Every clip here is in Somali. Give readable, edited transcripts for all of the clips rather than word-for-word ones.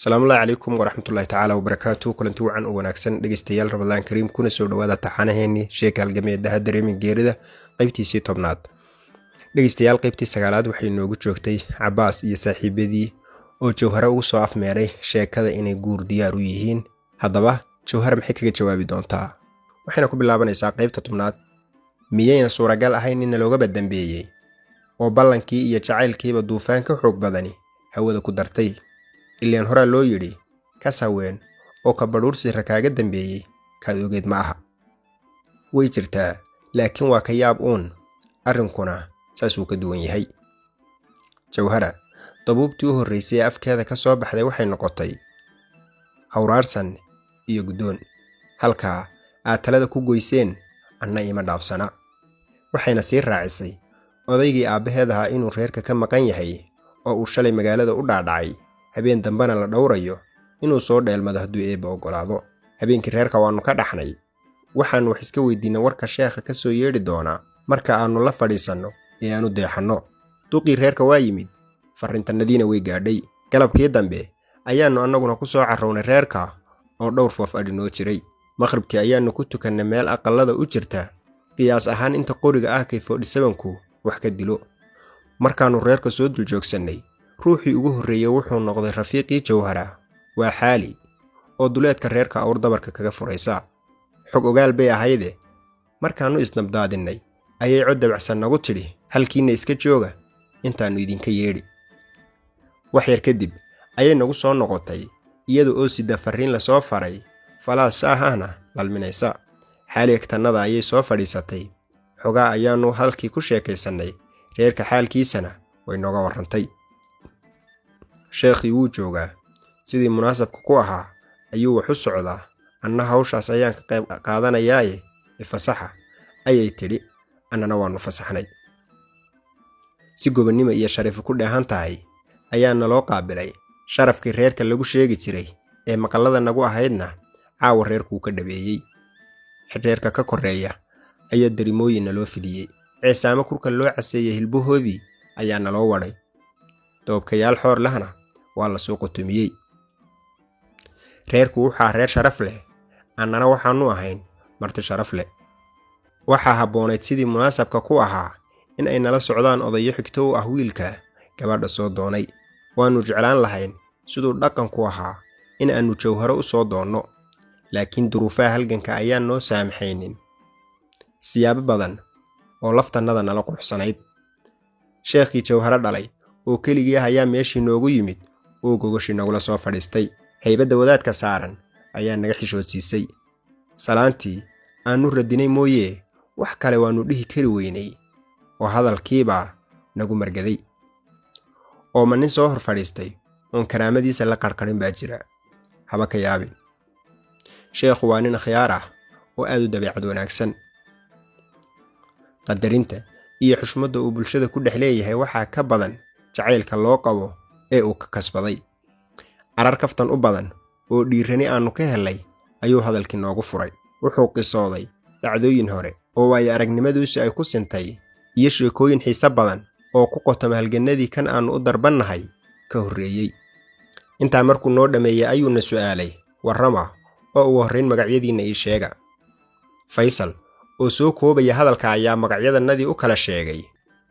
السلام الله عليكم ورحمة الله تعالى وبركاته. كلنتي وعن وناكسن dhegeystayaal Ramadaan Kariim kuna soo dhawaada taxanaheeni sheeka halgameedaha dareemin geerida qaybtiisii 10aad. dhegeystayaal qaybtii 9aad waxay noogu joogtay Cabbaas iyo saaxiibadii oo Jawhara ugu soo afmeeray sheekada inay guur diyaar u yihiin. Haddaba Jawhara maxay kaga jawaabi doontaa? Waxayna ku bilaabanaysaa qaybta 10aad. Miyayna suuragal ahayn in looga badambeeyay oo ballankii iyo jacaylkiiba duufaanka xoog badani hawada ku dartay. ileen hore loo yiri ka saween oo ka badhuursi rakaaga dambeeyay kaad ogeed ma aha. Way jirtaa laakiin waa ka yaab arrinkuna saas uu ka duwan yahay. Jawhara dabuubtii u horeysay afkeeda ka soo baxday waxay noqotay hawraarsan iyo gudoon. Halka aad talada ku goyseen anna ima dhaafsana. Waxayna sii raacisay odaygii aabaheedaha inuu reerka ka maqan yahay oo uu shalay magaalada u dhaadhacay. habeen dambana la dhowrayo inuu soo dheelmado hadduu eeba ogolaado. habeenkii reerka waanu ka dhaxnay. waxaanu wax iska weydiinay warka sheekha ka soo yeedhi doona marka aanu la fadhiisanno ee aanu deexanno. duqii reerka waa yimid, farrintanadiina way gaadhay. galabkii dambe ayaanu annaguna ku soo carrownay reerka oo dhowr foof adhinoo jiray. maqribkii ayaanu ku tukannay meel aqallada u jirta qiyaas ahaan inta qoriga ah K47ku wax ka dilo. markaanu reerka soo dul joogsannay, ruuxii ugu horeeyay wuxuu noqday rafiiqii Jawhara. waa xaali oo duleedka reerka awr dabarka kaga furaysa. xog ogaal bay ahayde markaanu isnabdaadinay ayay cod dabacsan nagu tidhi halkiina iska jooga intaanu idinka yeedhi. wax yar kadib ayay nagu soo noqotay iyada oo sida fariin la soo faray falaas ahna lalminaysa. xaali egtanada ayay soo fadhiisatay. xogaa ayaanu halkii ku sheekaysanay reerka xaalkiisana way nooga warrantay. sheekhi wuu joogaa sidii munaasabka ku ahaa ayuu wax u socdaa. anna hawshaas ayaan ka qayb qaadanayaaye fasaxa ayay tidhi. annana waanu fasaxnay. si gobonnimo iyo sharaf ku dheehan tahay ayaa naloo qaabilay. sharafkii reerka lagu sheegi jiray ee maqallada nagu ahaydna caawa reerkuu ka dhabeeyey. reerka ka koreeya ayaa darimooyin naloo fidiyey. ceesaamo kurka loo caseeyay hilbahoodii ayaa naloo wadhay. doobkayaal xoor lahna waa la soo qotomiyey. reerku waxaa reer sharaf leh, annana waxaanu ahayn marti sharaf leh. waxaa habboonayd sidii munaasabka ku ahaa in ay nala socdaan odayo xigto u ah wiilka gabadha soo doonay. waanu jeclaan lahayn siduu dhaqanku ahaa in aanu Jawhara u soo doonno, laakiin duruufaha halganka ayaan noo saamaxaynin siyaabo badan oo laftannada nala quruxsanayd. sheekhii Jawhara dhalay oo keligii ayaa meeshii noogu yimid oo gogoshii nagula soo fadhiistay. haybadda wadaadka saaran ayaa naga xishoodsiisay. salaantii aanu radinay mooyee wax kale waanu dhihi kari weynay oo hadalkiibaa nagu margaday. oo ma nin soo hor fadhiistay oon karaamadiisa la qarqarin baa jira. haba ka yaabin. sheekhu waa nin khiyaar ah oo aad u dabeecad wanaagsan. qadarinta iyo xushmadda uu bulshada ku dhex leeyahay waxaa ka badan jacaylka loo qabo ee uu ka kasbaday. carar kaftan u badan oo dhiirani aanu ka helay ayuu hadalkii noogu furay. wuxuu qisooday dhacdooyin hore oo waayo aragnimaduusi ay ku sintay iyo sheekooyin xiiso badan oo ku qotoma halganadii kan aanu u darbannahay ka horreeyey. intaa markuu noo dhammeeyey ayuuna su'aalay, warrama oo ugu horrayn magacyadiinna ii sheega. Faysal oo soo koobaya hadalka ayaa magacyadannadii u kala sheegay,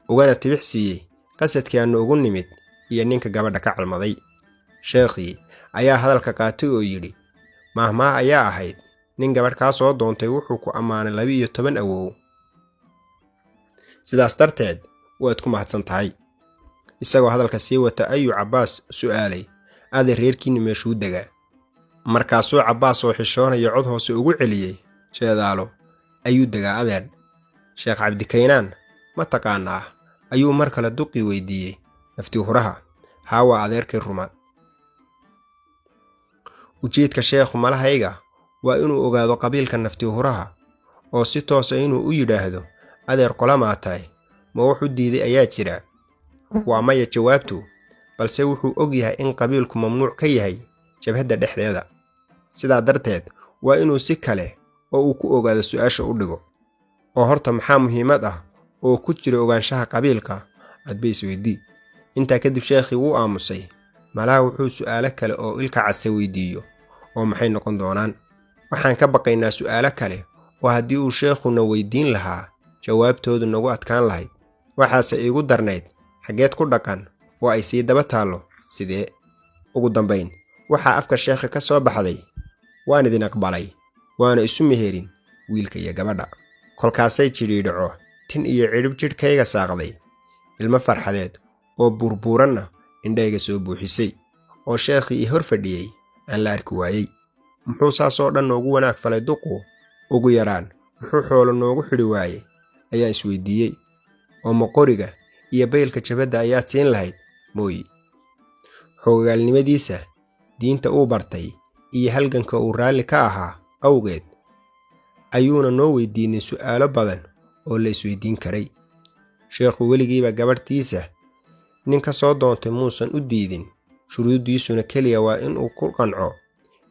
ugana tibix siiyey qasadkii aanu ugu nimid iyo ninka gabadha ka calmaday. sheekhii ayaa hadalka qaatay oo yidhi, mahmaah ayaa ahayd nin gabadh kaa soo doontay wuxuu ku ammaanay 12 awow. sidaas darteed waad ku mahadsan tahay. isagoo hadalka sii wata ayuu Cabbaas su'aalay, adeer reerkiinni meeshuu degaa? markaasuu Cabbaas oo xishoonaya cod hoose ugu celiyey, jeedaalo ayuu degaa adeer. sheekh Cabdikaynaan ma taqaanaa? ayuu mar kale duqii weydiiyey. naftii huraha haawa adeerkay rumaad. ujeedka sheekhu malahayga waa inuu ogaado qabiilka naftii huraha oo si toosa inuu u yidhaahdo adeer qolamaa tahay ma wuxuu diiday ayaa jira. waa maya jawaabtu, balse wuxuu og yahay in qabiilku mamnuuc ka yahay jabhadda dhexdeeda. sidaa darteed waa inuu si kale oo uu ku ogaado su'aasha u dhigo. oo horta maxaa muhiimad ah oo ku jira ogaanshaha qabiilka? adba isweydii. intaa kadib sheekhii wuu aamusay malaha wuxuu su'aalo kale oo ilka case weydiiyo oo maxay noqon doonaan. Waxaan ka baqaynaa su'aalo kale oo haddii uu sheekhuna weydiin lahaa jawaabtoodu nagu adkaan lahayd. Waxaase iigu darnayd xaggeed ku dhaqan oo ay sii daba taallo sidee. Ugu dambayn waxaa afka sheekha ka soo baxday, waan idin aqbalay, waana isu meherin wiilka iyo gabadha. Kolkaasay jidhiidhaco tin iyo cidhib jidhkayga saaqday, ilmo farxadeed oo burburanna indhayga soo buuxisay, oo sheekhii ii hor fadhiyey aan la arki waayey. Muxuu saasoo dhan noogu wanaag falay duqu? Ugu yaraan muxuu xoolo noogu xidhi waayey ayaan isweydiiyey. oo ma qoriga iyo baylka jabadda ayaad siin lahayd mooyi. Xoogaalnimadiisa, diinta uu bartay iyo halganka uu raalli ka ahaa awgeed ayuuna noo weydiinin su'aalo badan oo la isweydiin karay. Sheekhu weligiiba gabadhtiisa nin ka soo doontay muusan u diidin, shuruuddiisuna keliya waa in uu ku qanco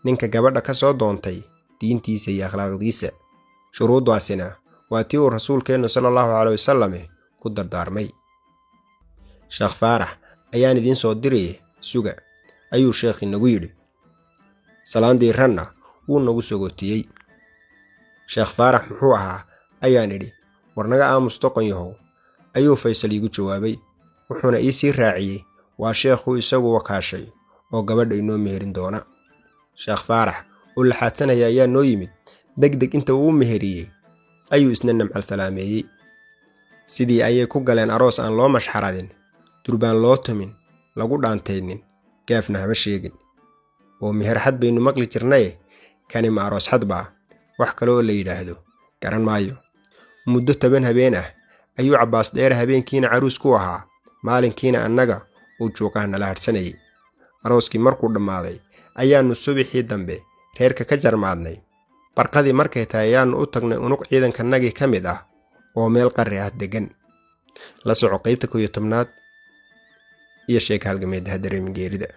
ninka gabadha ka soo doontay diintiisa iyo akhlaaqdiisa. Shuruuddaasina waa tii uu rasuulkeennu sallallahu calayhi wasallam ku dardaarmay. Sheekh Faarax ayaan idiin soo diray suga, ayuu sheekhi nagu yidhi. Salaandii ranna wuu nagu sogootiyey. Sheekh Faarax muxuu ahaa ayaan idhi. War naga aamus doqon yahow, ayuu Faysal iigu jawaabay. Wuxuuna ii sii raaciyey waa sheekhu isagu wakaashay oo gabadha inoo meherin doona. Sheekh Faarax oo laxaadsanaya ayaa noo yimid. Degdeg inta uu meheriyey ayuu isna namcal salaameeyey. Sidii ayay ku galeen aroos aan loo mashxaradin, durbaan loo tumin, lagu dhaantaynin, gaafna haba sheegin. oo meher xad baynu maqli jirnay, kani ma aroos xad baa? Wax kale oo la yidhaahdo garan maayo. Muddo 10 habeen ah ayuu Cabbaas dheer habeenkiina caruus ku ahaa, maalinkiina annaga uu joogaha nala harsanayay. Arooskii markuu dhammaaday ayaanu subaxii dambe reerka ka jarmaadnay. Barqadii markay tahay ayaanu u tagnay unug ciidankanagii ka mid ah oo meel qarri ah degan. La soco qaybta 11aad iyo sheeko halgameed Dahareemi Geerida.